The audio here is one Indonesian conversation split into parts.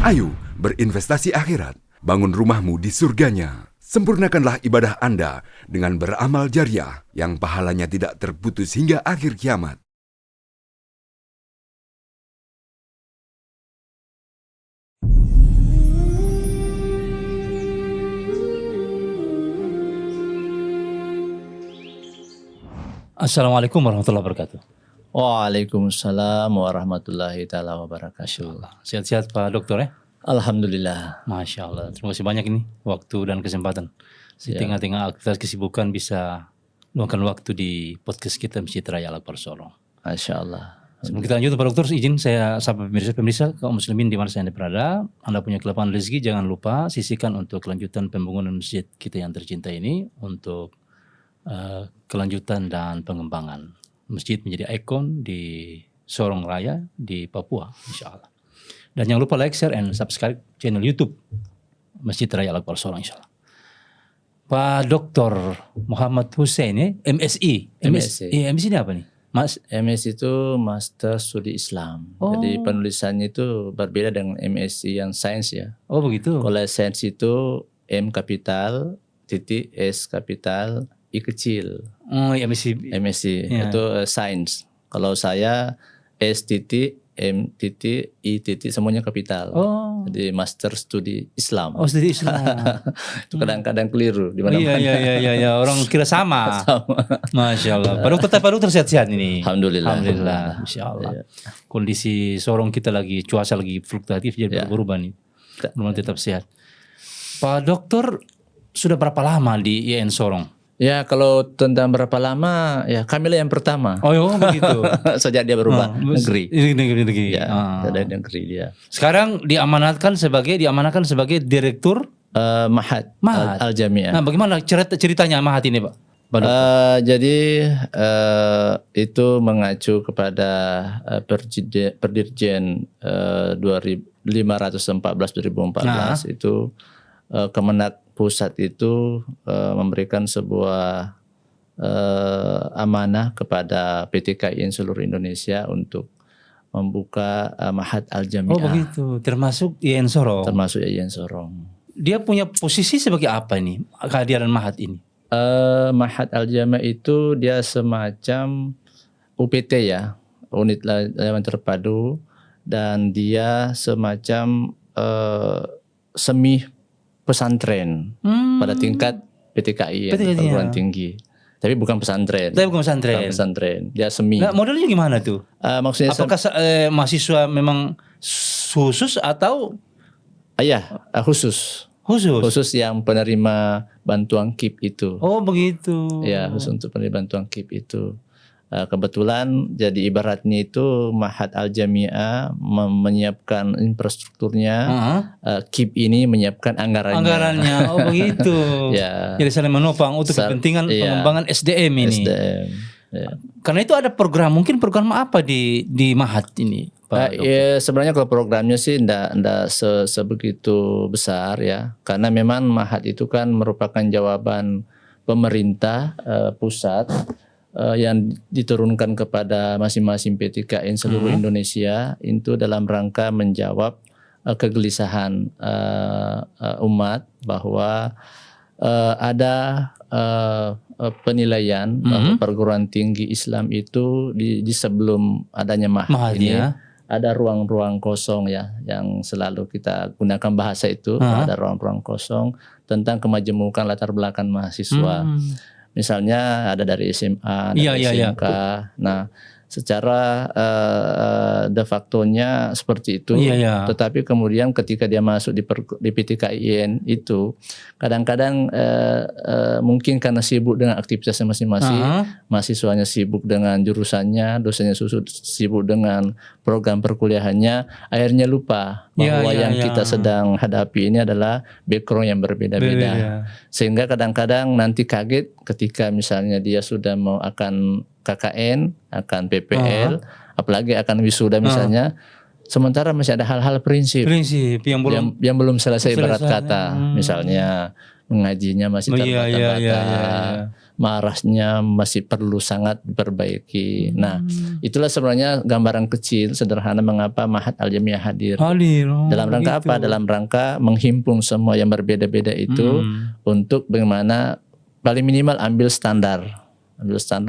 Ayo berinvestasi akhirat, bangun rumahmu di surganya. Sempurnakanlah ibadah Anda dengan beramal jariah yang pahalanya tidak terputus hingga akhir kiamat. Assalamualaikum warahmatullahi wabarakatuh. Waalaikumsalam warahmatullahi taala wabarakatuh. Sehat-sehat Pak Dokter ya? Alhamdulillah. Masya Allah. Terima kasih banyak ini waktu dan kesempatan. Di tengah-tengah aktivitas kesibukan bisa luangkan waktu di podcast kita Masjid Raya Al-Akbar Sorong. Masya Allah. Sebelum kita lanjut Pak Dokter, izin saya sapa pemirsa kaum muslimin di mana saya berada. Anda punya kelapangan rezeki, jangan lupa sisihkan untuk kelanjutan pembangunan masjid kita yang tercinta ini untuk kelanjutan dan pengembangan. Masjid menjadi ikon di Sorong Raya di Papua, insya Allah. Dan jangan lupa like, share, and subscribe channel YouTube Masjid Raya Al-Akbar Sorong, insya Allah. Pak Dr. Muhammad Hussein ya, MSI. MSI. MSI ini apa nih? Mas? MS itu Master Studi Islam. Jadi penulisannya itu berbeda dengan MSI yang sains ya. Oh begitu. Kalau sains itu M kapital, titik S kapital, I kecil. Oh MSI. MSI Ya. itu sains. Kalau saya S titik M titik I titik semuanya kapital. Oh. Jadi Master Studi Islam. Oh studi Islam. Itu kadang-kadang keliru di mana-mana. Iya. Orang kira sama. Masya Allah. Pak Dokter sehat-sehat ini. Alhamdulillah. Masya Allah. Iya. Kondisi Sorong kita lagi, cuaca lagi fluktuatif jadi berubah nih. Belum tetap sehat. Pak Dokter sudah berapa lama di IAIN Sorong? Ya kalau tentang berapa lama ya kamilah yang pertama. Oh begitu. Sejak dia berubah negeri. Negeri. Ya, dari negeri dia. Sekarang diamanatkan sebagai direktur Mahat. Al-Jami'ah. Nah, bagaimana ceritanya Mahat ini, Pak? Jadi itu mengacu kepada Perdirjen 514/2014 itu Kemenak Pusat itu memberikan sebuah amanah kepada PT KIN seluruh Indonesia untuk membuka Mahat Al-Jami'ah. Oh begitu, termasuk IAIN Sorong. Termasuk IAIN Sorong. Dia punya posisi sebagai apa nih kehadiran Mahat ini? Mahat Al-Jami'ah itu dia semacam UPT ya, unit layanan terpadu, dan dia semacam semi pesantren pada tingkat PTKI perguruan tinggi. Tapi bukan pesantren. Bukan pesantren. Dia semi. Nah, modelnya gimana tuh? Maksudnya apakah mahasiswa memang khusus atau khusus yang penerima bantuan KIP itu. Oh begitu. Ya, khusus untuk penerima bantuan KIP itu. Kebetulan jadi ibaratnya itu Mahat Al-Jami'ah menyiapkan infrastrukturnya, KIP ini menyiapkan anggarannya. Oh begitu. Ya. Jadi saling menopang untuk kepentingan pengembangan SDM ini. SDM. Ya. Karena itu ada program apa di Mahat ini, Pak Dokter? Ya, sebenarnya kalau programnya sih enggak sebegitu besar ya, karena memang Mahat itu kan merupakan jawaban pemerintah pusat yang diturunkan kepada masing-masing PTKN seluruh Indonesia itu dalam rangka menjawab kegelisahan umat bahwa ada penilaian bahwa perguruan tinggi Islam itu di sebelum adanya Mahat ini ada ruang-ruang kosong ya, yang selalu kita gunakan bahasa itu, ada ruang-ruang kosong tentang kemajemukan latar belakang mahasiswa. Misalnya ada dari SMA, dari SMK. Nah, secara de facto-nya seperti itu. Tetapi kemudian ketika dia masuk di PTKIN itu, kadang-kadang mungkin karena sibuk dengan aktivitasnya masing-masing, mahasiswanya sibuk dengan jurusannya, dosennya sibuk dengan program perkuliahannya, akhirnya lupa bahwa yang kita sedang hadapi ini adalah background yang berbeda-beda. Sehingga kadang-kadang nanti kaget ketika misalnya dia sudah mau akan KKN, akan PPL, apalagi akan wisuda misalnya, sementara masih ada hal-hal prinsip yang belum selesai ibarat kata, misalnya mengajinya masih terbata-bata, marasnya masih perlu sangat diperbaiki. Nah, itulah sebenarnya gambaran kecil sederhana mengapa Mahat Al-Jamiah hadir. Dalam rangka apa? Dalam rangka menghimpun semua yang berbeda-beda itu untuk bagaimana paling minimal ambil standar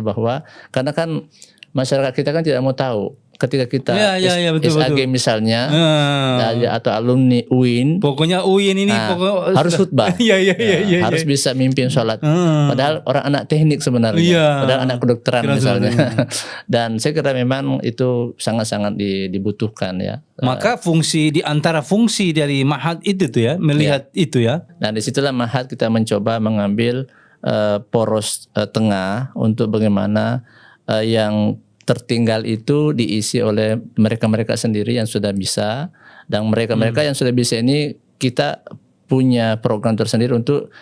bahwa karena kan masyarakat kita kan tidak mau tahu ketika kita betul, SAG betul. misalnya atau alumni UIN, pokoknya UIN ini harus khutbah. Harus bisa mimpin sholat. Padahal orang anak teknik sebenarnya, padahal anak kedokteran misalnya. Dan saya kira memang itu sangat-sangat dibutuhkan ya. Maka di antara fungsi dari Mahat itu tuh ya, melihat itu ya. Nah, disitulah Mahat kita mencoba mengambil poros tengah untuk bagaimana yang tertinggal itu diisi oleh mereka-mereka sendiri yang sudah bisa, dan mereka-mereka yang sudah bisa ini kita punya program tersendiri untuk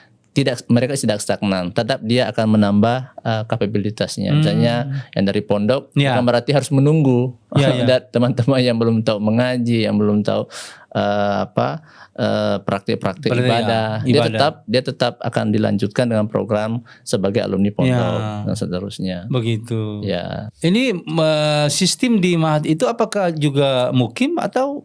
mereka tidak stagnan, tetap dia akan menambah kapabilitasnya. Misalnya yang dari pondok bukan berarti harus menunggu teman-teman yang belum tahu mengaji, yang belum tahu praktik-praktik ibadah. Dia tetap akan dilanjutkan dengan program sebagai alumni pondok dan seterusnya. Begitu. Ya. Ini sistem di Mahat itu apakah juga mukim atau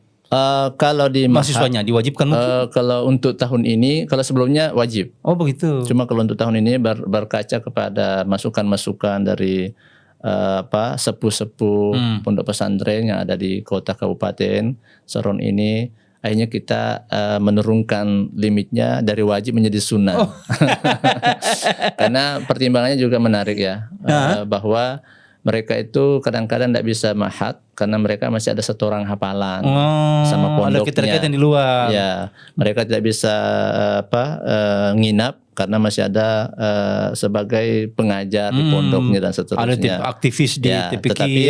kalau di mahasiswanya diwajibkan mukim? Kalau untuk tahun ini, kalau sebelumnya wajib. Oh begitu. Cuma kalau untuk tahun ini berkaca kepada masukan-masukan dari sepuh-sepuh pondok pesantren yang ada di kota kabupaten Sorong ini, akhirnya kita menurunkan limitnya dari wajib menjadi sunnah. Karena pertimbangannya juga menarik ya, bahwa mereka itu kadang-kadang tidak bisa mahat karena mereka masih ada setoran hafalan sama pondoknya. Ada keterkaitan di luar. Ya, mereka tidak bisa nginap karena masih ada sebagai pengajar di pondoknya dan seterusnya. Ada aktivis di TPQ. Tetapi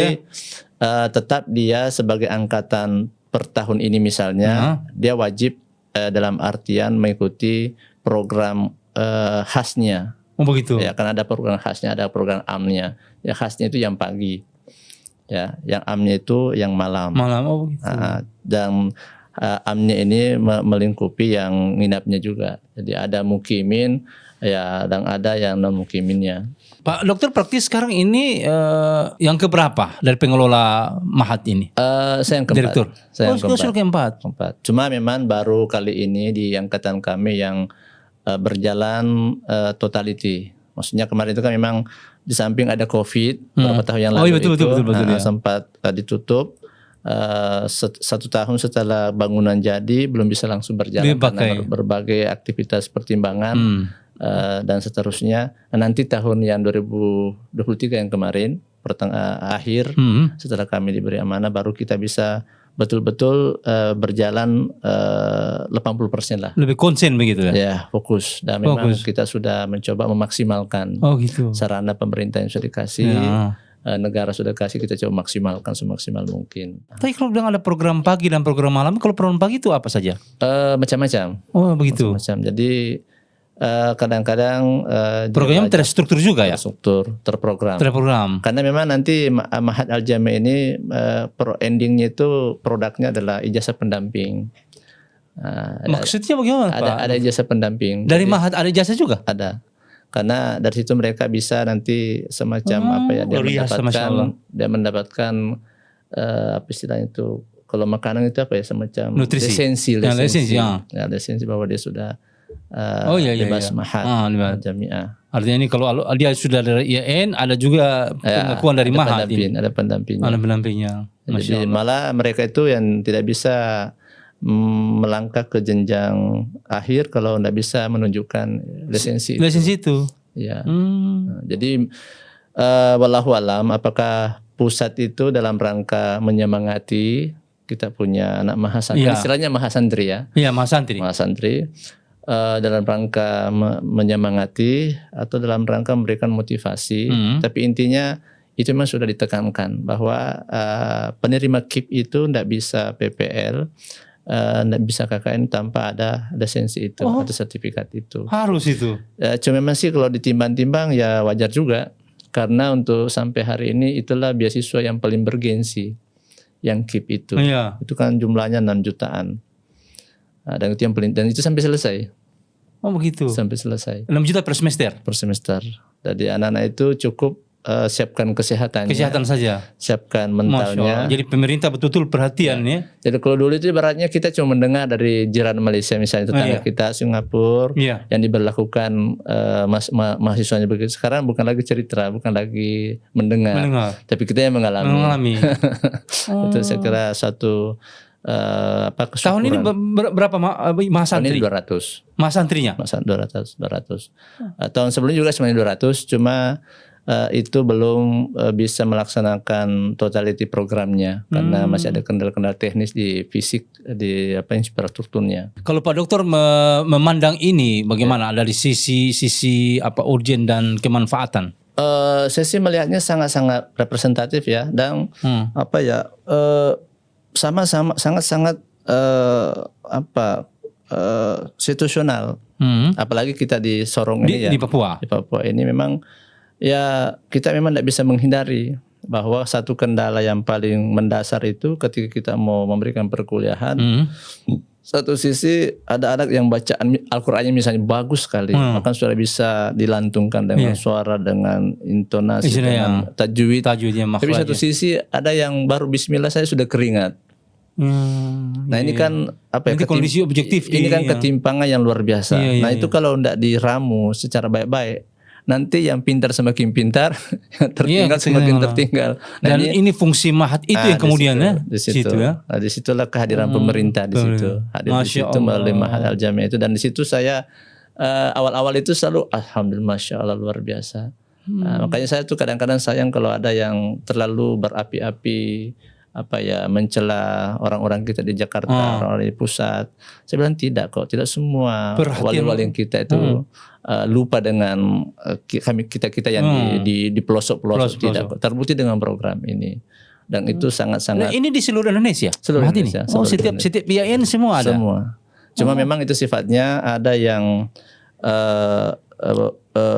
tetap dia sebagai angkatan per tahun ini misalnya, dia wajib dalam artian mengikuti program khasnya. Oh begitu. Ya, kan ada program khasnya, ada program amnya. Ya khasnya itu yang pagi. Ya, yang amnya itu yang malam. Oh begitu. Dan amnya ini melingkupi yang nginapnya juga. Jadi ada mukimin ya, dan ada yang non mukiminnya. Pak Dokter, praktis sekarang ini yang keberapa dari pengelola Mahat ini? Saya yang keempat. Direktur. Saya yang keempat. Cuma memang baru kali ini di angkatan kami yang berjalan totality. Maksudnya kemarin itu kan memang di samping ada COVID beberapa tahun yang lalu betul, sempat ditutup. 1 tahun setelah bangunan jadi belum bisa langsung berjalan karena berbagai aktivitas pertimbangan dan seterusnya. Nanti tahun yang 2023 yang kemarin akhir setelah kami diberi amanah baru kita bisa betul-betul berjalan 80% lah. Lebih konsen begitu ya? Ya, fokus. Dan memang kita sudah mencoba memaksimalkan sarana pemerintah yang sudah dikasih, negara sudah kasih, kita coba maksimalkan semaksimal mungkin. Tapi kalau bilang ada program pagi dan program malam, kalau program pagi itu apa saja? Macam-macam. Oh begitu. Macam-macam. Jadi kadang-kadang programnya terstruktur juga ya? Terprogram. Karena memang nanti Mahat Al-Jamiah ini endingnya itu produknya adalah ijazah pendamping. Maksudnya bagaimana Pak? Ada ijazah pendamping. Dari Mahat ada ijazah juga? Ada. Karena dari situ mereka bisa nanti semacam dia mendapatkan apa istilahnya itu, kalau makanan itu apa ya, semacam nutrisi. Lisensi bahwa dia sudah bebas Mahat Jamiah. Artinya ini kalau dia sudah dari IAIN, ada juga pengakuan dari Mahat ini. Ada pendampingnya. Jadi malah mereka itu yang tidak bisa melangkah ke jenjang akhir kalau tidak bisa menunjukkan lisensi itu. Ya. Jadi wallahu alam apakah pusat itu dalam rangka menyemangati kita punya anak mahasantri, istilahnya mahasantri ya. Iya, mahasantri. Dalam rangka menyemangati atau dalam rangka memberikan motivasi, tapi intinya itu memang sudah ditekankan bahwa penerima KIP itu tidak bisa PPL, tidak bisa KKN tanpa ada lisensi itu atau sertifikat itu. Harus itu. Cuma memang sih kalau ditimbang-timbang ya wajar juga, karena untuk sampai hari ini itulah beasiswa yang paling bergensi, yang KIP itu. Itu kan jumlahnya 6 jutaan. Dan itu yang paling, dan itu sampai selesai. Oh begitu. Sampai selesai. 6 juta per semester. Per semester. Jadi anak-anak itu cukup siapkan kesehatannya. Kesehatan saja. Siapkan Masya mentalnya. Allah. Jadi pemerintah betul-betul perhatian ya. Jadi kalau dulu itu ibaratnya kita cuma mendengar dari jiran Malaysia misalnya tetangga kita Singapura yang diberlakukan mahasiswanya begitu. Sekarang bukan lagi cerita, bukan lagi mendengar. Tapi kita yang mengalami. Itu saya kira satu kesyukuran. Tahun ini berapa mahasantri? Tahun ini 200. Mahasantrinya? 200. Tahun sebelumnya juga sebenarnya 200, cuma itu belum bisa melaksanakan totality programnya karena masih ada kendala-kendala teknis di fisik, di infrastrukturnya. Kalau Pak Dokter memandang ini bagaimana dari sisi urgen dan kemanfaatan? Saya sih melihatnya sangat-sangat representatif ya, dan sangat-sangat situasional. Apalagi kita di Sorong ini di Papua. Di Papua ini memang ya kita memang tidak bisa menghindari bahwa satu kendala yang paling mendasar itu ketika kita mau memberikan perkuliahan. Satu sisi ada anak yang bacaan Al-Qur'annya misalnya bagus sekali, maka sudah bisa dilantungkan dengan suara, dengan intonasi, dengan tajwid. Tapi satu sisi ada yang baru bismillah saya sudah keringat. Nah ini kan kondisi objektif. Ini kan ketimpangan yang luar biasa. Nah itu kalau tidak diramu secara baik-baik, nanti yang pintar semakin pintar, yang tertinggal semakin tertinggal. Nah, dan ini fungsi mahat itu yang kemudian di situ ya. Nah, di situlah kehadiran pemerintah di situ. Hadir di situ melalui Mahat Al-Jami itu, dan di situ saya awal-awal itu selalu alhamdulillah masya Allah luar biasa. Makanya saya tuh kadang-kadang sayang kalau ada yang terlalu berapi-api mencela orang-orang kita di Jakarta, orang-orang di pusat. Saya bilang tidak kok, tidak semua wali-wali kita itu lupa dengan kita yang di pelosok-pelosok. Tidak kok, terbukti dengan program ini, dan itu sangat-sangat. Nah, ini di seluruh Indonesia. Seluruh Indonesia. Setiap PIN semua ada. Semua. Cuma memang itu sifatnya ada yang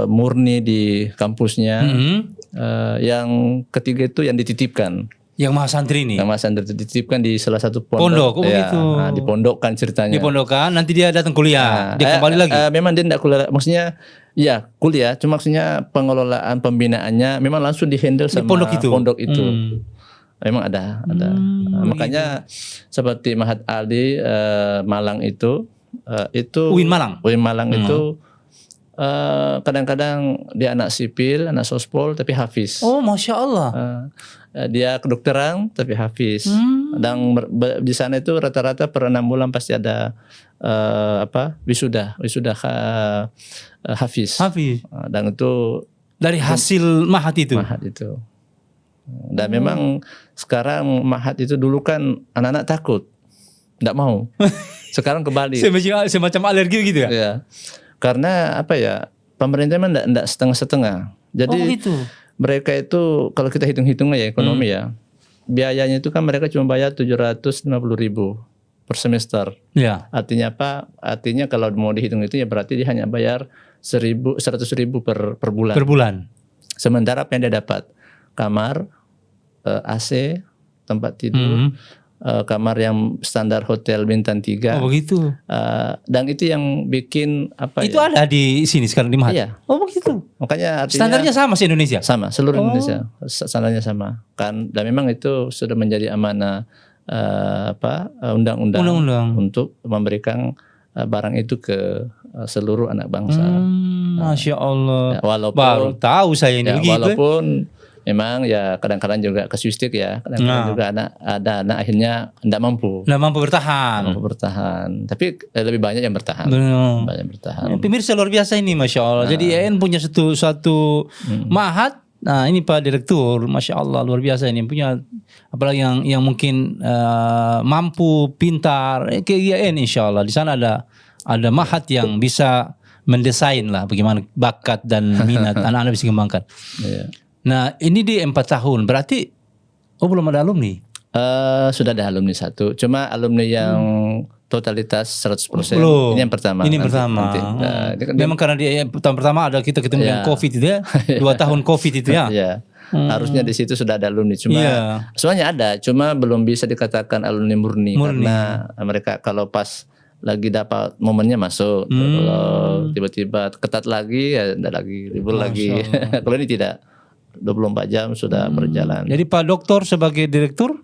murni di kampusnya, yang ketiga itu yang dititipkan. Yang mahasantri ini. Yang mahasantri dititipkan di salah satu pondok. Begitu. Nah, dipondokkan ceritanya. Dipondokkan, nanti dia datang kuliah, dia kembali lagi. Memang dia tidak kuliah, maksudnya ya kuliah, cuma maksudnya pengelolaan pembinaannya memang langsung dihandle sama pondok itu. Memang ada. Makanya seperti Mahat Aldi Malang itu UIN Malang itu kadang-kadang dia anak sipil, anak sospol tapi hafiz. Oh, masya Allah. Dia kedokteran tapi hafiz. Dan di sana itu rata-rata per 6 bulan pasti ada wisuda hafiz. Dan itu dari hasil mahat itu. Dan memang sekarang mahat itu dulu kan anak-anak takut, tidak mau. Sekarang kembali. Semacam alergi gitu ya? Ya. Karena pemerintah memang tidak setengah-setengah. Jadi mereka itu kalau kita hitung-hitungnya ya ekonomi ya, biayanya itu kan mereka cuma bayar 750.000 per semester. Ya. Artinya apa? Artinya kalau mau dihitung itu ya berarti dia hanya bayar 100.000 per bulan. Per bulan. Sementara apa yang dia dapat? Kamar, AC, tempat tidur, kamar yang standar hotel bintang 3. Oh begitu. Dan itu yang bikin itu ada di sini sekarang di Mahat. Iya. Oh begitu. Makanya artinya standarnya sama sih Indonesia. Sama, seluruh Indonesia. Standarnya sama. Kan dan memang itu sudah menjadi amanah undang-undang untuk memberikan barang itu ke seluruh anak bangsa. Masya Allah. Ya, walaupun baru tahu saya ini begitu. Walaupun memang ya kadang-kadang juga kasuistik ya, kadang-kadang juga ada anak akhirnya tidak mampu bertahan. Tapi lebih banyak yang bertahan. Banyak bertahan. Pemirsa luar biasa ini, masya Allah. Jadi IAIN punya satu mahat. Nah ini Pak Direktur, masya Allah luar biasa ini punya, apalagi yang mungkin mampu, pintar, ke IAIN insya Allah di sana ada mahat yang bisa mendesain lah bagaimana bakat dan minat anak-anak bisa dikembangkan. Nah ini di 4 tahun berarti belum ada alumni? Sudah ada alumni 1, cuma alumni yang totalitas 100%. Belum. Ini yang pertama. Ini pertama. Memang karena di tahun pertama ada kita ketemu dengan COVID itu ya, 2 tahun COVID itu ya. Harusnya di situ sudah ada alumni, cuma soalnya ada, cuma belum bisa dikatakan alumni murni. Karena mereka kalau pas lagi dapat momennya masuk. Kalau tiba-tiba ketat lagi ya enggak lagi, libur lagi. Kalau ini tidak, 24 jam sudah berjalan. Jadi Pak Dokter sebagai direktur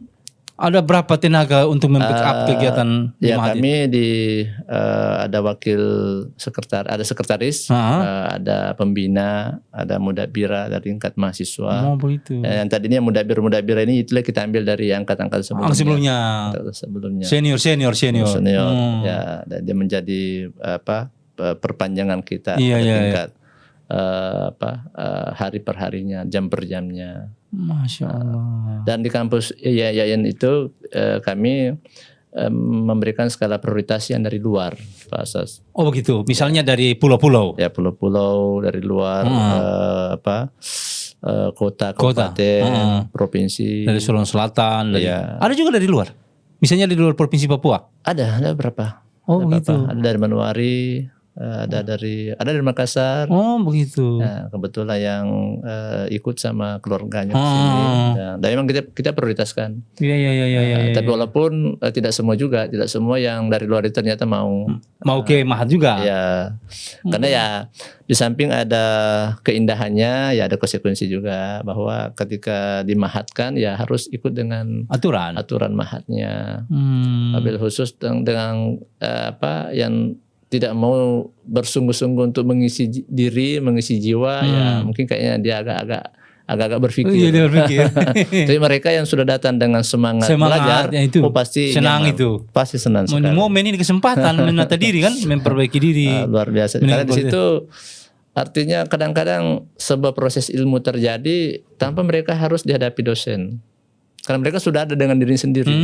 ada berapa tenaga untuk membackup kegiatan di Ya Mahat kami ada wakil sekretaris, ada pembina, ada mudabira dari tingkat mahasiswa. Oh begitu. Yang tadinya mudabira ini itulah kita ambil dari angkatan sebelumnya. Senior. Ya, dan dia menjadi perpanjangan kita Iya. tingkat hari per harinya, jam per jamnya. Masya Allah. Dan di kampus Yayan itu kami memberikan skala prioritas yang dari luar, Pak Asas. Oh begitu. Misalnya dari pulau-pulau. Ya pulau-pulau dari luar, kota, kabupaten, provinsi. Dari Sulawesi Selatan. Ya. Ada juga dari luar. Misalnya di luar provinsi Papua. Ada berapa? Oh begitu. Ada dari Manuari. Ada dari Makassar. Oh begitu. Nah, kebetulan yang ikut sama keluarganya ke sini. Dan memang kita prioritaskan. Iya. Tapi walaupun tidak semua yang dari luar itu ternyata mau ke Mahat juga. Ya, karena ya di samping ada keindahannya, ya ada konsekuensi juga bahwa ketika dimahatkan ya harus ikut dengan aturan Mahatnya. Wabil khusus dengan yang tidak mau bersungguh-sungguh untuk mengisi diri, mengisi jiwa, ya mungkin kayaknya dia agak berpikir. Dia berpikir. Tapi mereka yang sudah datang dengan semangat belajar, itu. Pasti senang nyaman. itu. Pasti senang sekali. Momen ini kesempatan menata diri kan, memperbaiki diri. Luar biasa. Karena di situ artinya kadang-kadang sebuah proses ilmu terjadi tanpa mereka harus dihadapi dosen. Karena mereka sudah ada dengan diri sendiri.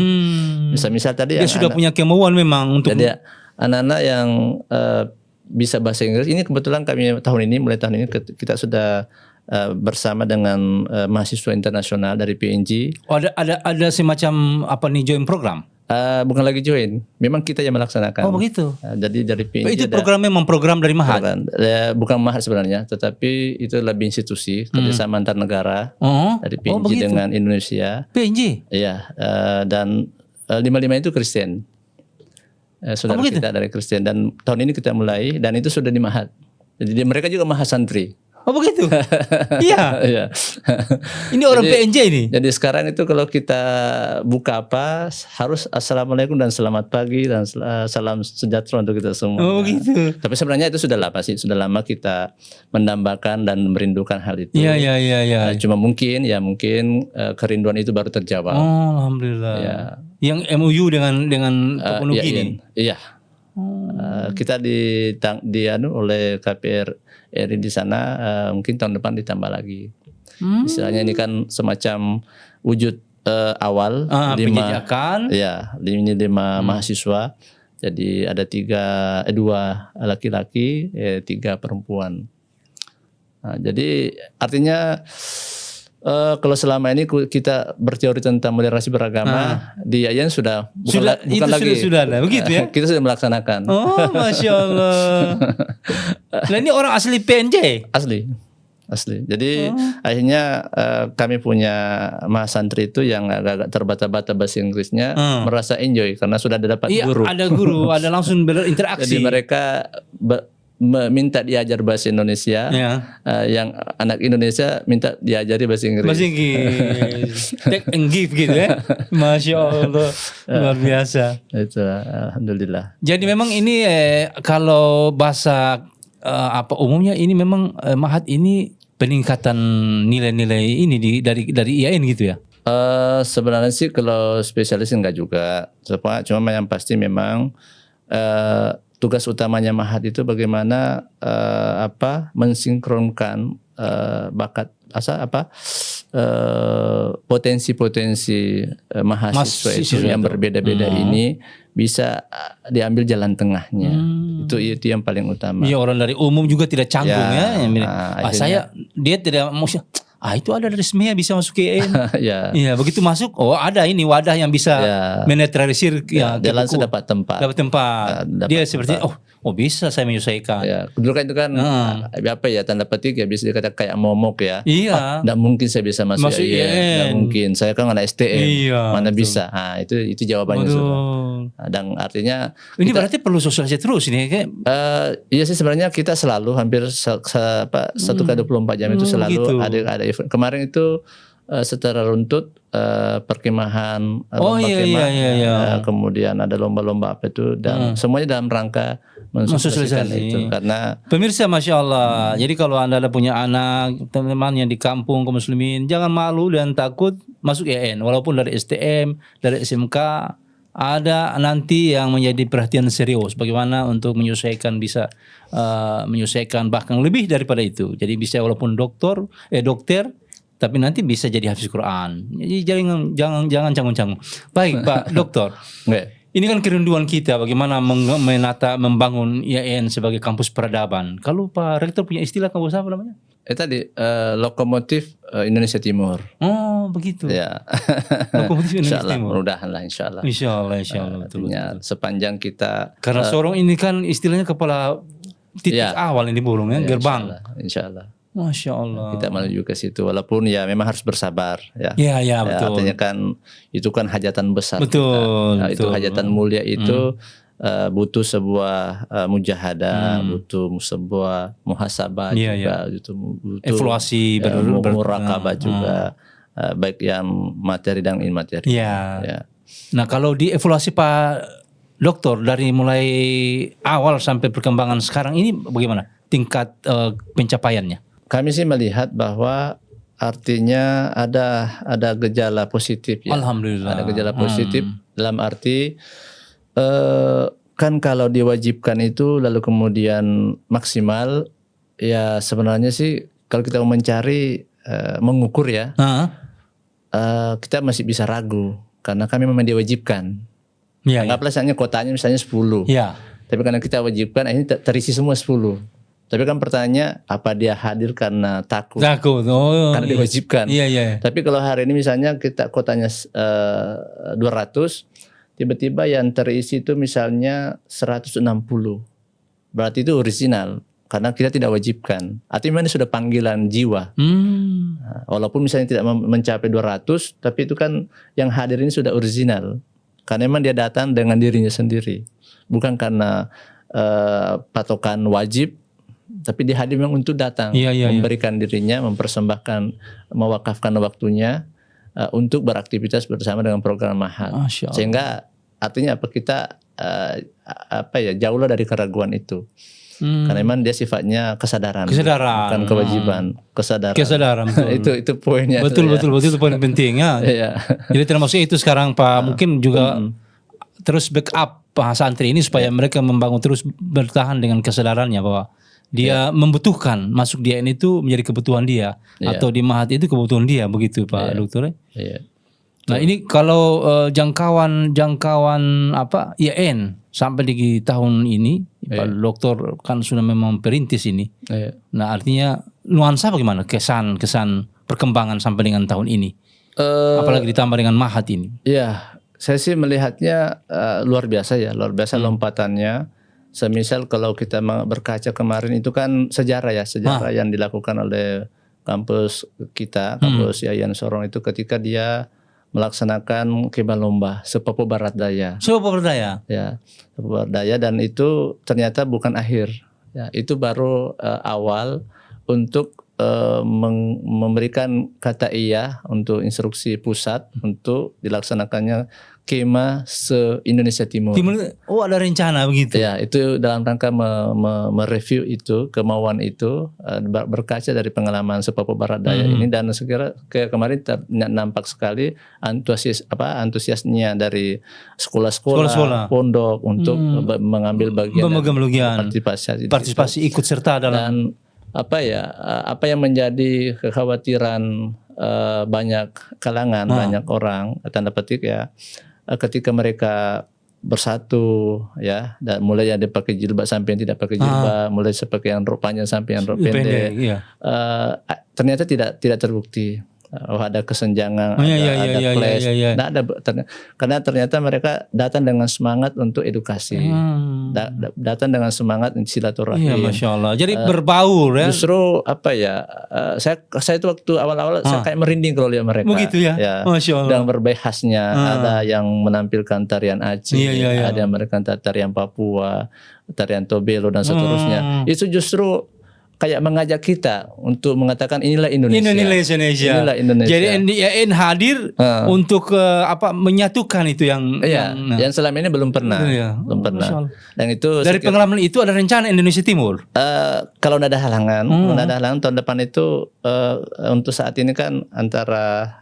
Misal tadi dia sudah punya kemauan memang untuk. Jadi anak-anak yang bisa bahasa Inggris ini kebetulan kami mulai tahun ini kita sudah bersama dengan mahasiswa internasional dari PNG. Oh, ada semacam join program? Bukan lagi join, memang kita yang melaksanakan. Oh begitu. Jadi dari PNG itu programnya memang program dari Mahat. Bukan Mahat sebenarnya, tetapi itu lebih institusi kerjasama antar negara dari PNG dengan Indonesia. PNG? Iya, dan 55 itu Kristen. Saudara kita dari Kristen, dan tahun ini kita mulai dan itu sudah di Mahat. Jadi mereka juga mahasantri. Oh begitu. Iya. Ini orang PNJ ini. Jadi sekarang itu kalau kita buka harus assalamualaikum dan selamat pagi dan salam sejahtera untuk kita semua. Oh gitu. Tapi sebenarnya itu sudah lama kita mendambakan dan merindukan hal itu. Iya. Cuma mungkin kerinduan itu baru terjawab. Oh alhamdulillah. Ya. Yang MOU dengan Papua Nugini. Iya. Kita oleh KPR RI di sana, mungkin tahun depan ditambah lagi. Istilahnya ini kan semacam wujud awal penjajakan. Ya, ini 5 mahasiswa. Jadi ada 2 laki-laki, 3 perempuan. Nah, jadi artinya kalau selama ini kita berteori tentang moderasi beragama di Yayan bukan lagi sudah ada begitu ya. Kita sudah melaksanakan. Oh, Masya Allah. Nah, ini orang asli PNJ. Asli. Jadi akhirnya kami punya mahasantri itu yang agak terbata-bata bahasa Inggrisnya merasa enjoy karena sudah dapat guru. Ada guru, ada langsung berinteraksi. Jadi mereka minta diajar bahasa Indonesia, yang anak Indonesia minta diajari bahasa Inggris. Bahasa Inggris, take and give gitu ya. Masya Allah, luar biasa. Itu alhamdulillah. Jadi memang ini kalau bahasa umumnya ini memang Mahat ini peningkatan nilai-nilai ini dari IAIN gitu ya. Sebenarnya sih kalau spesialis enggak juga, cuma yang pasti memang tugas utamanya Mahat itu bagaimana mensinkronkan bakat potensi-potensi mahasiswa itu yang berbeda-beda ini bisa diambil jalan tengahnya. Itu yang paling utama. Iya, orang dari umum juga tidak canggung ya. Dia tidak mau itu ada dari SMEA bisa masuk ke IAIN. Iya, begitu masuk, ada ini wadah yang bisa menetralisir dia langsung dapat tempat. Dia seperti oh bisa saya menyesuaikan. Ya, dulu kan itu kan apa ya, tanda petik ya bisa dikatakan kayak momok ya. Iya. Nggak mungkin saya bisa masuk IAIN. Nggak mungkin. Saya kan anak STM. Iya, Mana betul. bisa. Nah, itu jawabannya Betul. sudah. Nah, dan artinya ini berarti perlu sosialisasi terus ini kayak. Iya sih, sebenarnya kita selalu hampir 1x24 jam itu selalu gitu. ada event. Kemarin itu secara runtut perkemahan, lomba iya. kemudian ada lomba-lomba apa itu, dan semuanya dalam rangka mensosialisasikan itu. Karena pemirsa, Masya Allah, jadi kalau Anda ada punya anak, teman-teman yang di kampung kaum muslimin, jangan malu dan takut masuk IAIN, walaupun dari STM, dari SMK, ada nanti yang menjadi perhatian serius bagaimana untuk menyesuaikan, bisa menyesuaikan bahkan lebih daripada itu. Jadi bisa walaupun dokter tapi nanti bisa jadi hafiz Quran. Jadi jangan canggung-canggung. Baik, Pak Dokter. Ini kan kerinduan kita bagaimana membangun IAIN sebagai kampus peradaban. Kalau Pak Rektor punya istilah kampus apa namanya? Tadi lokomotif Indonesia Timur. Oh, begitu. Ya. Lokomotif Indonesia Timur. Mudah-mudahan lah, insya Allah. Insya Allah. Betul. Sepanjang kita. Karena Sorong ini kan istilahnya kepala titik awal ini burung ya, gerbang. Insya Allah. Masya Allah. Kita menuju ke situ, walaupun ya memang harus bersabar ya. Iya, betul. Artinya kan itu kan hajatan besar. Betul. Nah, itu hajatan mulia itu butuh sebuah mujahadah, butuh sebuah muhasabah juga, butuh evaluasi, murakabah juga, baik yang materi dan imateri. Ya. Nah, kalau di evaluasi Pak Dokter dari mulai awal sampai perkembangan sekarang ini bagaimana tingkat pencapaiannya? Kami sih melihat bahwa artinya ada gejala positif ya. Alhamdulillah. Ada gejala positif dalam arti kan kalau diwajibkan itu lalu kemudian maksimal, ya sebenarnya sih kalau kita mau mencari mengukur ya, kita masih bisa ragu karena kami memang diwajibkan. Anggaplah misalnya kotanya misalnya 10. Tapi karena kita wajibkan ini terisi semua 10. Tapi kan pertanyaannya, apa dia hadir karena takut? Karena diwajibkan. Tapi kalau hari ini misalnya kita kotanya 200, tiba-tiba yang terisi itu misalnya 160. Berarti itu original, karena kita tidak wajibkan. Artinya ini sudah panggilan jiwa. Nah, walaupun misalnya tidak mencapai 200, tapi itu kan yang hadir ini sudah original. Karena memang dia datang dengan dirinya sendiri. Bukan karena patokan wajib, tapi dia hadir memang untuk datang, memberikan dirinya, mempersembahkan, mewakafkan waktunya untuk beraktivitas bersama dengan program Mahat. Sehingga artinya apa, kita jauhlah dari keraguan itu. Karena memang dia sifatnya kesadaran. Bukan kewajiban, kesadaran. itu poinnya. Betul itu poin penting ya. Jadi termasuk itu sekarang Pak, mungkin juga terus backup Pak santri ini supaya mereka membangun terus bertahan dengan kesadarannya bahwa dia membutuhkan masuk di IAIN itu menjadi kebutuhan dia, atau di Mahat itu kebutuhan dia, begitu Pak Dokter. Nah ini kalau jangkauan apa IAIN sampai di tahun ini, Pak Dokter kan sudah memang perintis ini. Nah artinya nuansa bagaimana kesan perkembangan sampai dengan tahun ini, apalagi ditambah dengan Mahat ini. Iya, saya sih melihatnya luar biasa lompatannya. Semisal kalau kita berkaca kemarin itu kan sejarah yang dilakukan oleh kampus kita, kampus IAIN Sorong itu ketika dia melaksanakan kebal lomba Sepopo Barat Daya. Ya, Sepopo Barat Daya, dan itu ternyata bukan akhir. Ya, itu baru awal untuk memberikan kata iya untuk instruksi pusat untuk dilaksanakannya kema se-Indonesia Timur. Oh, ada rencana begitu? Ya, itu dalam rangka mereview itu, kemauan itu, berkaca dari pengalaman Sepopo Barat Daya ini, dan sekira kemarin nampak sekali antusiasnya dari sekolah-sekolah, pondok untuk mengambil bagian partisipasi ikut serta dalam. Dan apa yang menjadi kekhawatiran banyak kalangan, banyak orang, tanda petik ya, ketika mereka bersatu ya, dan mulai ada pakai jilbab sampai yang tidak pakai jilbab, mulai seperti yang rok panjang sampai yang rok pendek, ternyata tidak terbukti. ada kesenjangan, Iya, iya, ada iya, clash. iya, iya. Nggak ada, karena ternyata mereka datang dengan semangat untuk edukasi, datang dengan semangat silaturahim. Iya, Masya Allah. Jadi berbaur ya. Justru apa ya? Saya itu waktu awal-awal saya kayak merinding kalau lihat mereka. Begitu ya. Masya Allah. Dengan berbagai khasnya, ada yang menampilkan tarian Aceh, Iya, iya, iya. ada yang menampilkan tarian Papua, tarian Tobelo dan seterusnya. Itu justru kayak mengajak kita untuk mengatakan inilah Indonesia. Inilah Indonesia. Jadi NDIN hadir untuk menyatukan itu yang yang selama ini belum pernah. Belum pernah. Dan itu dari pengalaman itu ada rencana Indonesia Timur. Kalau tidak ada halangan, tahun depan itu untuk saat ini kan antara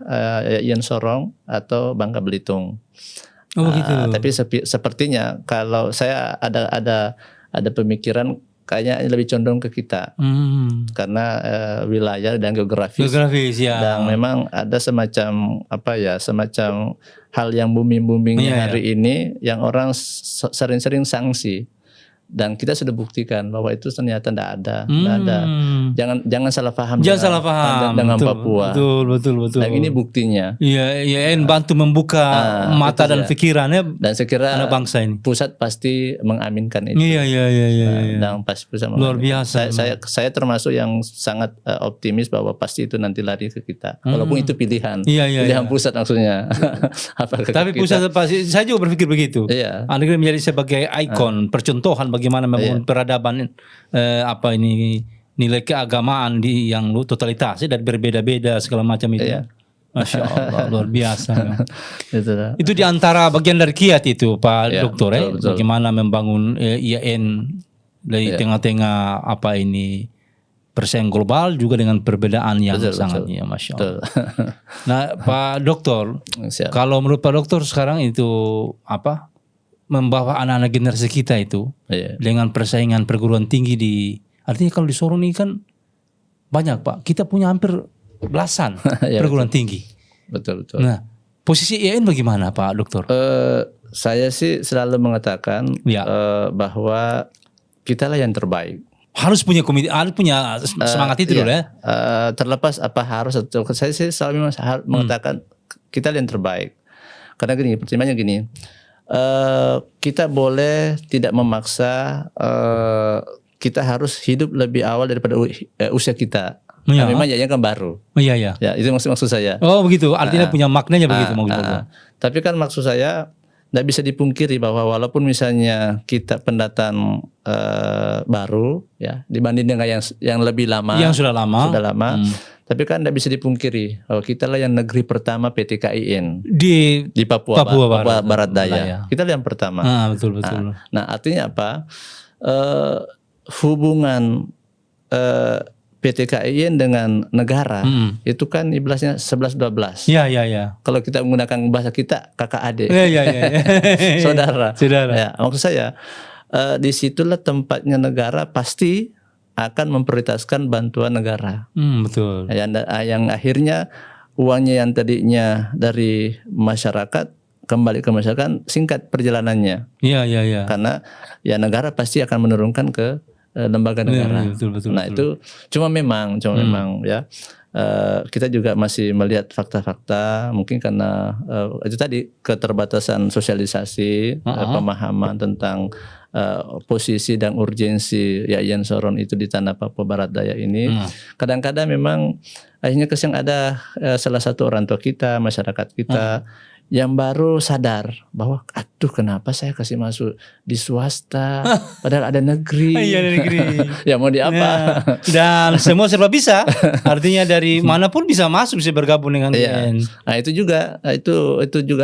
Ian Sorong atau Bangka Belitung. Oh begitu. Tapi sepertinya kalau saya ada pemikiran kayaknya lebih condong ke kita karena wilayah dan geografis ya. Dan memang ada semacam hal yang booming hari ini yang orang sering-sering sanksi. Dan kita sudah buktikan bahwa itu ternyata tidak ada. Jangan salah paham. Jangan salah paham dengan Papua. Betul. Dan ini buktinya. Iya, bantu membuka mata dan pikirannya. Dan saya kira anak bangsa ini. Pusat pasti mengaminkan itu. Iya. Dan pasti pusat luar biasa. Saya termasuk yang sangat optimis bahwa pasti itu nanti lari ke kita. Walaupun itu pilihan. Pilihan pusat maksudnya. Tapi pusat pasti. Saya juga berpikir begitu. Iya. Anda menjadi sebagai ikon, percontohan bagaimana membangun peradaban nilai keagamaan yang totalitas dan berbeda-beda segala macam itu. Masya Allah, luar biasa. Itu diantara bagian dari kiat itu Pak Dokter betul. Bagaimana membangun IAIN dari tengah-tengah persaingan global juga dengan perbedaan yang sangat Masya Allah. Nah Pak Dokter, kalau menurut Pak Dokter sekarang itu membawa anak-anak generasi kita itu dengan persaingan perguruan tinggi artinya kalau di Sorong ini kan banyak Pak, kita punya hampir belasan perguruan tinggi. Betul. Nah, posisi IAIN bagaimana Pak Dokter? Saya sih selalu mengatakan bahwa kitalah yang terbaik. Harus punya semangat itu dulu ya. Terlepas apa harus atau saya sih selalu mengatakan kita yang terbaik. Karena pertimbangannya gini. Kita boleh tidak memaksa kita harus hidup lebih awal daripada usia kita. Memang kan baru. Iya. Ya, itu maksud saya. Oh begitu, artinya punya maknanya begitu. Tapi kan maksud saya tidak bisa dipungkiri bahwa walaupun misalnya kita pendatang baru ya dibanding dengan yang lebih lama. Yang sudah lama. Tapi kan tidak bisa dipungkiri bahwa kita lah yang negeri pertama PTKIN di Papua Barat Daya. Kita yang pertama. Betul. Nah artinya apa? Hubungan PTKIN dengan negara itu kan ibaratnya 11-12. Iya. Kalau kita menggunakan bahasa kita kakak adik. Iya. Saudara. Ya, maksud saya disitulah tempatnya negara pasti akan memprioritaskan bantuan negara. Betul. Yang akhirnya uangnya yang tadinya dari masyarakat kembali ke masyarakat singkat perjalanannya. Iya. Karena negara pasti akan menurunkan ke lembaga negara. Betul. Itu cuma memang ya kita juga masih melihat fakta-fakta mungkin karena itu tadi keterbatasan sosialisasi pemahaman tentang posisi dan urgensi IAIN Sorong itu di tanah Papua Barat Daya ini. Kadang-kadang memang akhirnya kesan ada salah satu orang tua kita, masyarakat kita yang baru sadar bahwa kenapa saya kasih masuk di swasta padahal ada negeri. Iya, negeri. Ya mau di apa? Dan semua serba bisa. Artinya dari manapun bisa masuk, bisa bergabung dengan IAIN. Nah, itu juga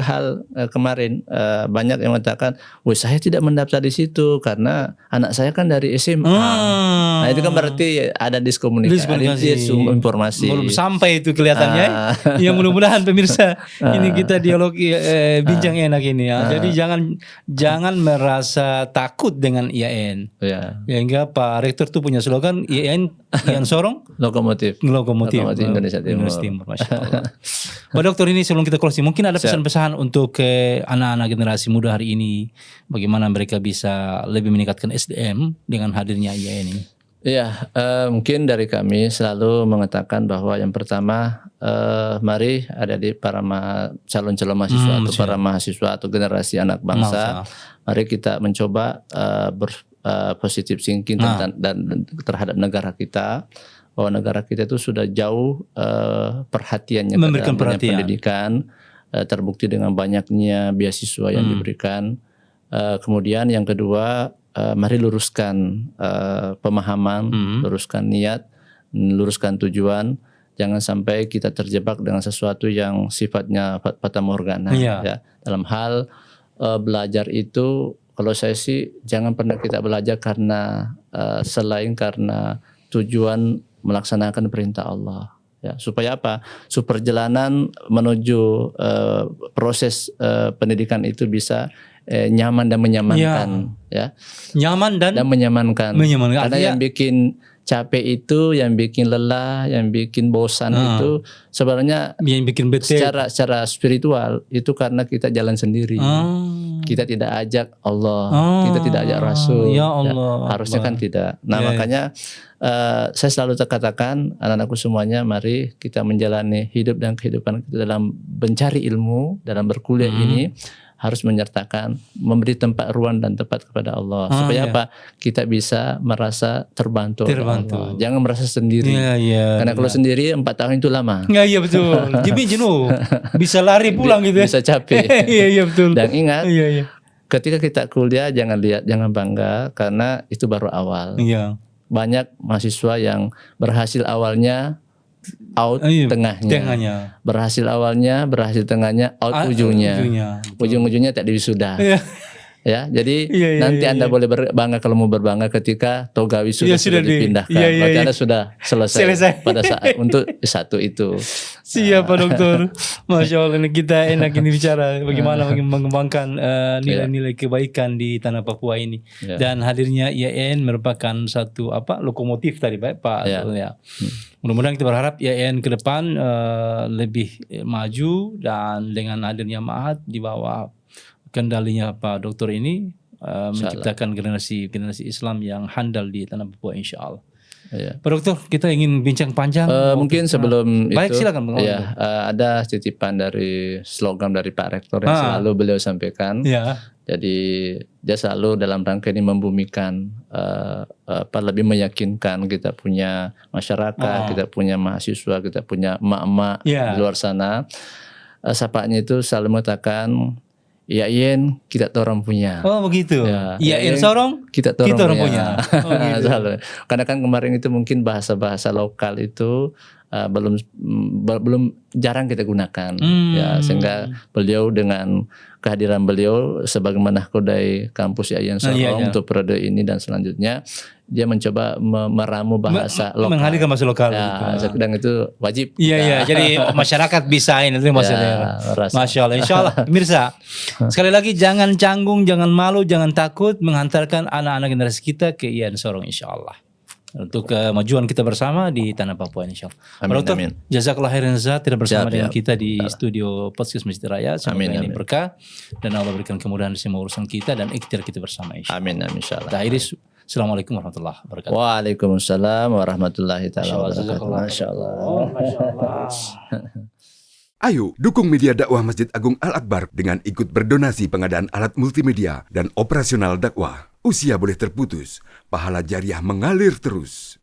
hal kemarin banyak yang mengatakan, saya tidak mendaftar di situ karena anak saya kan dari SMA. Nah, itu kan berarti ada diskomunikasi informasi. Belum sampai itu kelihatannya. Ya mudah-mudahan pemirsa ini kita dialog bincang enak ini ya. Jadi jangan merasa takut dengan IAIN. Ya enggak, Pak Rektor tuh punya slogan IAIN Sorong lokomotif Indonesia Timur. Masya Allah. Pak Dokter, ini sebelum kita closing mungkin ada pesan-pesan untuk anak-anak generasi muda hari ini, bagaimana mereka bisa lebih meningkatkan SDM dengan hadirnya IAIN ini. Ya, mungkin dari kami selalu mengatakan bahwa yang pertama, mari ada di para calon-calon mahasiswa atau para mahasiswa atau generasi anak bangsa, mari kita mencoba positive thinking dan terhadap negara kita, bahwa negara kita itu sudah jauh perhatiannya memberikan perhatian pendidikan, terbukti dengan banyaknya beasiswa yang diberikan. Kemudian yang kedua, mari luruskan pemahaman, luruskan niat, luruskan tujuan. Jangan sampai kita terjebak dengan sesuatu yang sifatnya fata morgana. Ya. Dalam hal belajar itu, kalau saya sih jangan pernah kita belajar karena selain karena tujuan melaksanakan perintah Allah. Ya, supaya apa? Supaya perjalanan menuju proses pendidikan itu bisa nyaman dan menyamankan, ya. Nyaman dan menyamankan. Karena yang bikin capek itu, yang bikin lelah, yang bikin bosan itu sebenarnya yang bikin bete. Secara spiritual itu karena kita jalan sendiri. Kita tidak ajak Allah, kita tidak ajak Rasul. Ya Allah. Harusnya kan tidak. Nah, makanya saya selalu katakan anak-anakku semuanya, mari kita menjalani hidup dan kehidupan kita dalam mencari ilmu, dalam berkuliah ini harus menyertakan, memberi tempat, ruang dan tempat kepada Allah. Supaya apa? Kita bisa merasa terbantu. Allah. Jangan merasa sendiri. Karena kalau sendiri 4 tahun itu lama. Iya betul. Jadi jenuh. Bisa lari pulang gitu ya. Bisa capek. Iya betul. Dan ingat, ketika kita kuliah jangan bangga karena itu baru awal. Iya. Banyak mahasiswa yang berhasil awalnya, out tengahnya. Berhasil awalnya, berhasil tengahnya, out ujungnya. Ujung-ujungnya tak diwisuda. Ya, jadi nanti Anda boleh berbangga kalau mau berbangga ketika toga wisuda sudah dipindahkan. Berarti Anda sudah selesai pada saat untuk satu itu. Siap Pak Dokter. Masya Allah, ini kita enak ini bicara bagaimana mengembangkan nilai-nilai kebaikan di tanah Papua ini. Dan hadirnya IAIN merupakan satu lokomotif tadi Pak. Ya. Mudah-mudahan kita berharap IAIN ke depan lebih maju, dan dengan hadirnya Ma'had di bawah kendalinya Pak Dokter ini menciptakan generasi Islam yang handal di tanah Papua, insya Allah. Pak Dokter, kita ingin bincang panjang. Mungkin sebelum baik, itu, silakan. Ada titipan dari slogan dari Pak Rektor yang selalu beliau sampaikan. Jadi dia selalu dalam rangka ini membumikan, lebih meyakinkan kita punya masyarakat, kita punya mahasiswa, kita punya emak-emak di luar sana. Sapanya itu selalu mengatakan, IAIN kita orang punya. Oh begitu. IAIN sorong kita orang punya. Oh, gitu. Karena kan kemarin itu mungkin bahasa-bahasa lokal itu belum jarang kita gunakan. Sehingga beliau dengan kehadiran beliau sebagai nahkodai kampus IAIN Sorong untuk periode ini dan selanjutnya, dia mencoba meramu bahasa lokal. Menghadirkan bahasa lokal. Sedang itu wajib. Jadi masyarakat bisa ini maksudnya. Masya Allah, insya Allah. Pemirsa, sekali lagi jangan canggung, jangan malu, jangan takut menghantarkan anak-anak generasi kita ke IAIN Sorong, insya Allah. Untuk kemajuan kita bersama di tanah Papua, insya Allah. Pak Dokter, jazakallah khairan jazak tidak bersama dengan kita di studio podcast Masjid Raya. Semoga ini berkah dan Allah berikan kemudahan di semua urusan kita dan ikhtiar kita bersama, insya Allah. Amin, insya Allah. Assalamualaikum warahmatullahi wabarakatuh. Waalaikumsalam warahmatullahi wabarakatuh. Masya Allah. Ayo dukung media dakwah Masjid Agung Al-Akbar dengan ikut berdonasi pengadaan alat multimedia dan operasional dakwah. Usia boleh terputus, pahala jariah mengalir terus.